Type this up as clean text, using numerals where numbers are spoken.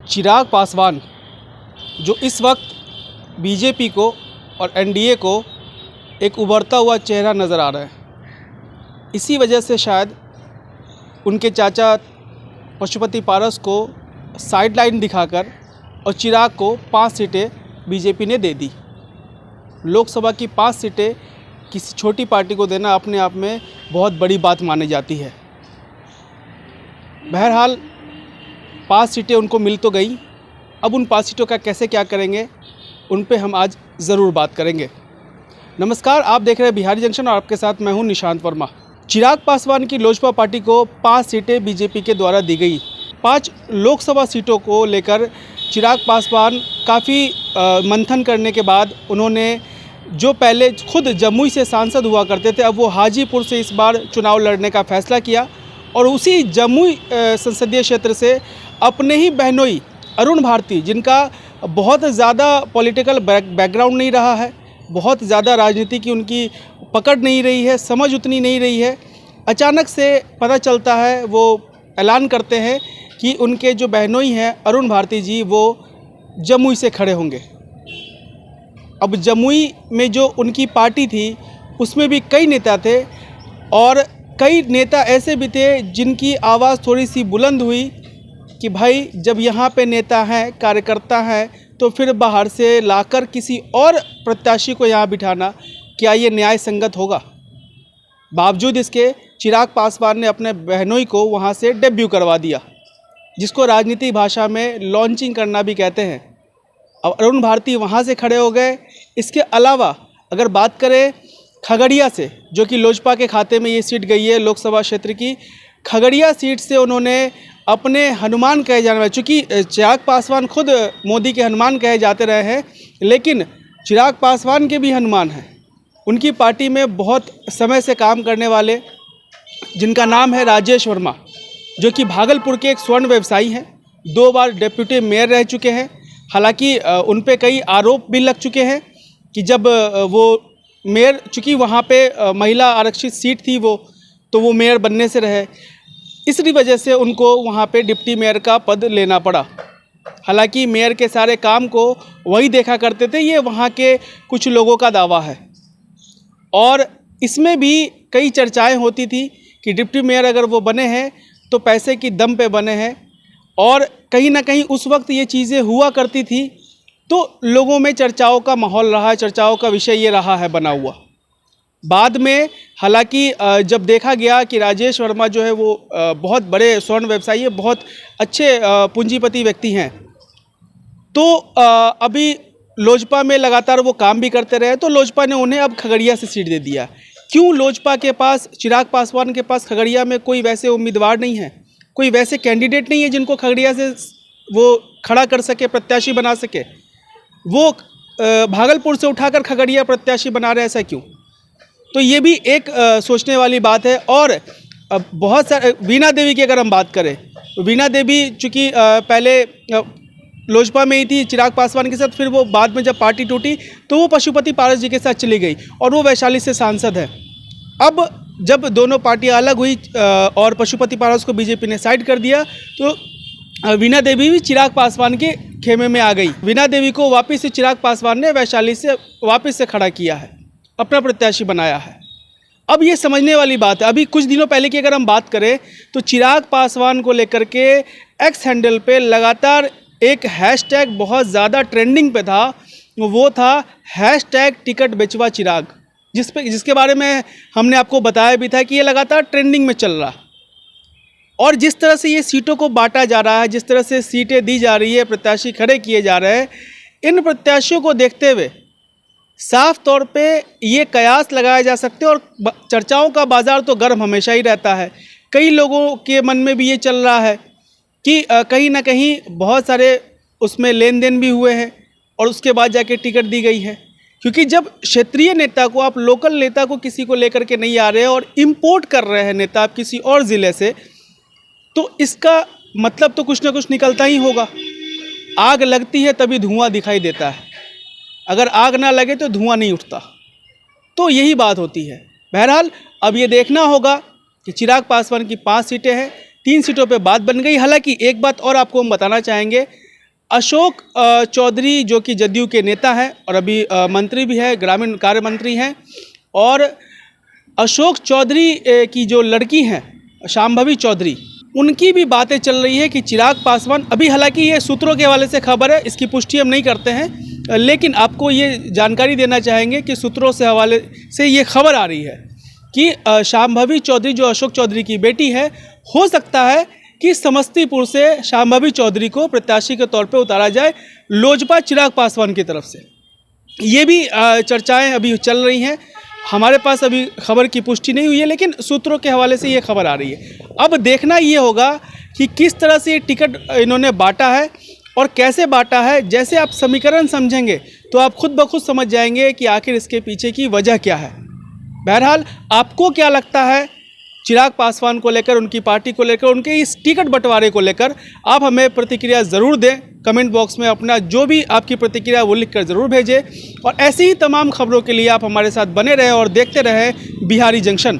चिराग पासवान जो इस वक्त बीजेपी को और एनडीए को एक उभरता हुआ चेहरा नज़र आ रहा है। इसी वजह से शायद उनके चाचा पशुपति पारस को साइडलाइन दिखाकर और चिराग को 5 सीटें बीजेपी ने दे दी। लोकसभा की 5 सीटें किसी छोटी पार्टी को देना अपने आप में बहुत बड़ी बात मानी जाती है। बहरहाल 5 सीटें उनको मिल तो गई, अब उन 5 सीटों का कैसे क्या करेंगे उन पे हम आज ज़रूर बात करेंगे। नमस्कार, आप देख रहे हैं बिहारी जंक्शन और आपके साथ मैं हूं निशांत वर्मा। चिराग पासवान की लोजपा पार्टी को 5 सीटें बीजेपी के द्वारा दी गई। 5 लोकसभा सीटों को लेकर चिराग पासवान काफ़ी मंथन करने के बाद उन्होंने जो पहले खुद जमुई से सांसद हुआ करते थे, अब वो हाजीपुर से इस बार चुनाव लड़ने का फैसला किया और उसी जमुई संसदीय क्षेत्र से अपने ही बहनोई अरुण भारती, जिनका बहुत ज़्यादा पॉलिटिकल बैकग्राउंड नहीं रहा है, बहुत ज़्यादा राजनीति की उनकी पकड़ नहीं रही है, समझ उतनी नहीं रही है, अचानक से पता चलता है, वो ऐलान करते हैं कि उनके जो बहनोई हैं अरुण भारती जी, वो जमुई से खड़े होंगे। अब जमुई में जो उनकी पार्टी थी उसमें भी कई नेता थे और कई नेता ऐसे भी थे जिनकी आवाज़ थोड़ी सी बुलंद हुई कि भाई जब यहाँ पे नेता हैं, कार्यकर्ता हैं, तो फिर बाहर से लाकर किसी और प्रत्याशी को यहाँ बिठाना, क्या ये न्याय संगत होगा? बावजूद इसके चिराग पासवान ने अपने बहनोई को वहाँ से डेब्यू करवा दिया, जिसको राजनीतिक भाषा में लॉन्चिंग करना भी कहते हैं। अब अरुण भारती वहाँ से खड़े हो गए। इसके अलावा अगर बात करें खगड़िया से, जो कि लोजपा के खाते में ये सीट गई है लोकसभा क्षेत्र की, खगड़िया सीट से उन्होंने अपने हनुमान कहे जाने वाले, चूँकि चिराग पासवान खुद मोदी के हनुमान कहे जाते रहे हैं, लेकिन चिराग पासवान के भी हनुमान हैं। उनकी पार्टी में बहुत समय से काम करने वाले, जिनका नाम है राजेश वर्मा, जो कि भागलपुर के एक स्वर्ण व्यवसायी हैं, 2 बार डिप्टी मेयर रह चुके हैं। हालांकि उन पे कई आरोप भी लग चुके हैं कि जब वो मेयर, चूँकि वहाँ पे महिला आरक्षित सीट थी तो वो मेयर बनने से रहे, इसलिए वजह से उनको वहाँ पे डिप्टी मेयर का पद लेना पड़ा। हालांकि मेयर के सारे काम को वही देखा करते थे, ये वहाँ के कुछ लोगों का दावा है। और इसमें भी कई चर्चाएं होती थी कि डिप्टी मेयर अगर वो बने हैं तो पैसे की दम पे बने हैं, और कहीं ना कहीं उस वक्त ये चीज़ें हुआ करती थी, तो लोगों में चर्चाओं का माहौल रहा है, चर्चाओं का विषय ये रहा है बना हुआ। बाद में हालांकि जब देखा गया कि राजेश वर्मा जो है वो बहुत बड़े स्वर्ण व्यवसायी है, बहुत अच्छे पूंजीपति व्यक्ति हैं, तो अभी लोजपा में लगातार वो काम भी करते रहे, तो लोजपा ने उन्हें अब खगड़िया से सीट दे दिया। क्यों लोजपा के पास, चिराग पासवान के पास खगड़िया में कोई वैसे उम्मीदवार नहीं है, कोई वैसे कैंडिडेट नहीं है जिनको खगड़िया से वो खड़ा कर सके, प्रत्याशी बना सके? वो भागलपुर से उठाकर खगड़िया प्रत्याशी बना रहे, ऐसा क्यों? तो ये भी एक सोचने वाली बात है। और बहुत सारे, वीणा देवी की अगर हम बात करें, वीणा देवी चूँकि पहले लोजपा में ही थी चिराग पासवान के साथ, फिर वो बाद में जब पार्टी टूटी तो वो पशुपति पारस जी के साथ चली गई और वो वैशाली से सांसद है। अब जब दोनों पार्टियां अलग हुई और पशुपति पारस को बीजेपी ने साइड कर दिया, तो वीणा देवी भी चिराग पासवान के खेमे में आ गई। वीणा देवी को वापस से चिराग पासवान ने वैशाली से वापस से खड़ा किया है, अपना प्रत्याशी बनाया है। अब ये समझने वाली बात है, अभी कुछ दिनों पहले की अगर हम बात करें तो चिराग पासवान को लेकर के एक्स हैंडल पे लगातार एक हैशटैग बहुत ज़्यादा ट्रेंडिंग पे था, वो था हैशटैग टिकट बेचवा चिराग, जिसके बारे में हमने आपको बताया भी था कि ये लगातार ट्रेंडिंग में चल रहा है। और जिस तरह से ये सीटों को बांटा जा रहा है, जिस तरह से सीटें दी जा रही है, प्रत्याशी खड़े किए जा रहे हैं, इन प्रत्याशियों को देखते हुए साफ तौर पे ये कयास लगाया जा सकते हैं। और चर्चाओं का बाज़ार तो गर्म हमेशा ही रहता है। कई लोगों के मन में भी ये चल रहा है कि कहीं ना कहीं बहुत सारे उसमें लेन देन भी हुए हैं और उसके बाद जाके टिकट दी गई है। क्योंकि जब क्षेत्रीय नेता को, आप लोकल नेता को किसी को लेकर के नहीं आ रहे हैं और इम्पोर्ट कर रहे हैं नेता आप किसी और ज़िले से, तो इसका मतलब तो कुछ ना कुछ निकलता ही होगा। आग लगती है तभी धुआं दिखाई देता है, अगर आग ना लगे तो धुआं नहीं उठता। तो यही बात होती है। बहरहाल अब ये देखना होगा कि चिराग पासवान की 5 सीटें हैं, 3 सीटों पे बात बन गई। हालांकि एक बात और आपको हम बताना चाहेंगे, अशोक चौधरी जो कि जदयू के नेता हैं और अभी मंत्री भी है, ग्रामीण कार्य मंत्री हैं, और अशोक चौधरी की जो लड़की हैं शांभवी चौधरी, उनकी भी बातें चल रही है कि चिराग पासवान, अभी हालांकि ये सूत्रों के हवाले से खबर है, इसकी पुष्टि हम नहीं करते हैं, लेकिन आपको ये जानकारी देना चाहेंगे कि सूत्रों से हवाले से ये खबर आ रही है कि शांभवी चौधरी जो अशोक चौधरी की बेटी है, हो सकता है कि समस्तीपुर से शांभवी चौधरी को प्रत्याशी के तौर पे उतारा जाए लोजपा चिराग पासवान की तरफ से। ये भी चर्चाएं अभी चल रही हैं, हमारे पास अभी खबर की पुष्टि नहीं हुई है, लेकिन सूत्रों के हवाले से ये खबर आ रही है। अब देखना ये होगा कि किस तरह से ये टिकट इन्होंने बांटा है और कैसे बांटा है। जैसे आप समीकरण समझेंगे तो आप खुद ब खुद समझ जाएंगे कि आखिर इसके पीछे की वजह क्या है। बहरहाल, आपको क्या लगता है चिराग पासवान को लेकर, उनकी पार्टी को लेकर, उनके इस टिकट बंटवारे को लेकर? आप हमें प्रतिक्रिया ज़रूर दें, कमेंट बॉक्स में अपना जो भी आपकी प्रतिक्रिया वो लिखकर ज़रूर भेजें। और ऐसी ही तमाम खबरों के लिए आप हमारे साथ बने रहें और देखते रहें बिहारी जंक्शन।